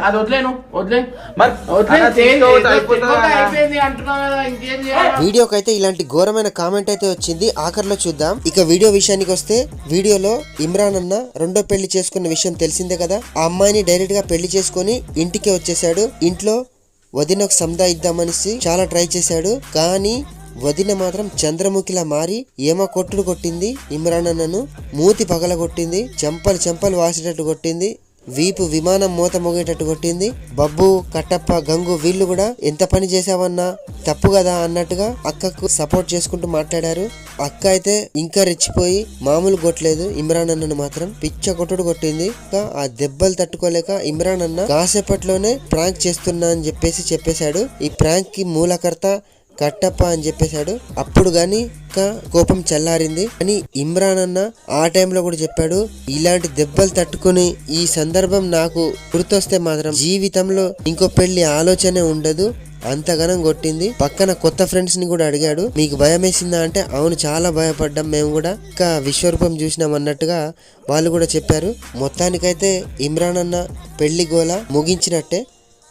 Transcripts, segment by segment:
అది వదిలేను వీడియోకైతే ఇలాంటి ఘోరమైన కామెంట్ అయితే వచ్చింది. ఆఖరిలో చూద్దాం. ఇక వీడియో విషయానికి వస్తే, వీడియోలో ఇమ్రాన్ అన్న రెండో పెళ్లి చేసుకున్న విషయం తెలిసిందే కదా. ఆ అమ్మాయిని డైరెక్ట్ గా పెళ్లి చేసుకుని ఇంటికి వచ్చేసాడు. ఇంట్లో వదినకు సంధాయిద్దామనేసి చాలా ట్రై చేశాడు. కానీ వదిన మాత్రం చంద్రముఖిలా మారి ఏమో కొట్టుడు కొట్టింది. ఇమ్రాన్ అన్నను మూతి పగలగొట్టింది, చెంపలు వాసేటట్టు కొట్టింది, వీపు విమానం మూత మోగేటట్టు కొట్టింది. బబ్బు, కట్టప్ప, గంగు వీళ్ళు కూడా ఎంత పని చేసావన్నా తప్పు కదా అన్నట్టుగా అక్కకు సపోర్ట్ చేసుకుంటూ మాట్లాడారు. అక్క అయితే ఇంకా రెచ్చిపోయి మామూలు కొట్టలేదు, ఇమ్రాన్ అన్నను మాత్రం పిచ్చ కొట్టుడు కొట్టింది. ఆ దెబ్బలు తట్టుకోలేక ఇమ్రాన్ అన్న కాసేపట్లోనే ప్రాంక్ చేస్తున్నా అని చెప్పేశాడు. ఈ ప్రాంక్ కి మూలకర్త కట్టప్ప అని చెప్పేశాడు. అప్పుడు గాని కోపం చల్లారింది. అని ఇమ్రాన్ అన్న ఆ టైంలో కూడా చెప్పాడు, ఇలాంటి దెబ్బలు తట్టుకుని ఈ సందర్భం నాకు గుర్తొస్తే మాత్రం జీవితంలో ఇంకో పెళ్లి ఆలోచనే ఉండదు, అంతగానం కొట్టింది. పక్కన కొత్త ఫ్రెండ్స్ ని కూడా అడిగాడు, మీకు భయం వేసిందా అంటే అవును చాలా భయపడ్డాం మేము కూడా, ఇంకా విశ్వరూపం చూసినాం అన్నట్టుగా వాళ్ళు కూడా చెప్పారు. మొత్తానికైతే ఇమ్రాన్ అన్న పెళ్లి గోల ముగించినట్టే.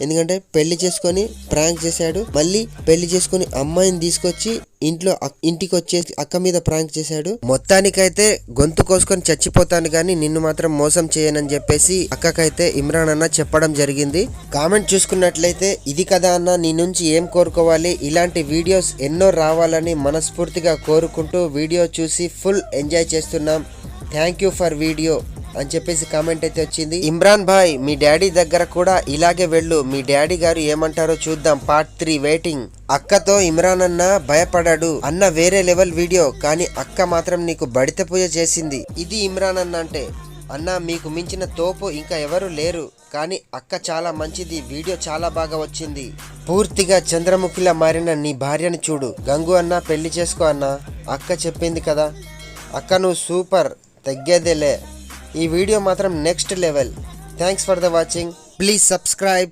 ఎందుకంటే పెళ్లి చేసుకొని ప్రాంక్ చేశాడు, మళ్ళీ పెళ్లి చేసుకొని అమ్మాయిని తీసుకొచ్చి ఇంటికి వచ్చేసి అక్క మీద ప్రాంక్ చేశాడు. మొత్తానికైతే గొంతు కోసుకొని చచ్చిపోతాను గానీ నిన్ను మాత్రం మోసం చేయనని చెప్పేసి అక్కకైతే ఇమ్రాన్ అన్న చెప్పడం జరిగింది. కామెంట్ చూసుకున్నట్లయితే, ఇది కదా అన్న నీ నుంచి ఏం కోరుకోవాలి, ఇలాంటి వీడియోస్ ఎన్నో రావాలని మనస్ఫూర్తిగా కోరుకుంటూ వీడియో చూసి ఫుల్ ఎంజాయ్ చేస్తున్నాం, థ్యాంక్ యూ ఫర్ వీడియో అని చెప్పేసి కామెంట్ అయితే వచ్చింది. ఇమ్రాన్ భాయ్ మీ డాడీ దగ్గర కూడా ఇలాగే వెళ్ళు, మీ డాడీ గారు ఏమంటారో చూద్దాం, పార్ట్ 3 వెయిటింగ్. అక్కతో ఇమ్రాన్ అన్న భయపడాడు అన్న వేరే లెవెల్ వీడియో, కానీ అక్క మాత్రం నీకు బడిత పూజ చేసింది. ఇది ఇమ్రాన్ అన్న అంటే. అన్న మీకు మించిన తోపు ఇంకా ఎవరు లేరు, కానీ అక్క చాలా మంచిది, వీడియో చాలా బాగా వచ్చింది. పూర్తిగా చంద్రముఖిలా మారిన నీ భార్యని చూడు. గంగు అన్న పెళ్లి చేసుకో అన్న, అక్క చెప్పింది కదా. అక్క నువ్వు సూపర్, తగ్గేదేలే. ఈ వీడియో మాత్రం next level. Thanks for the watching. Please subscribe.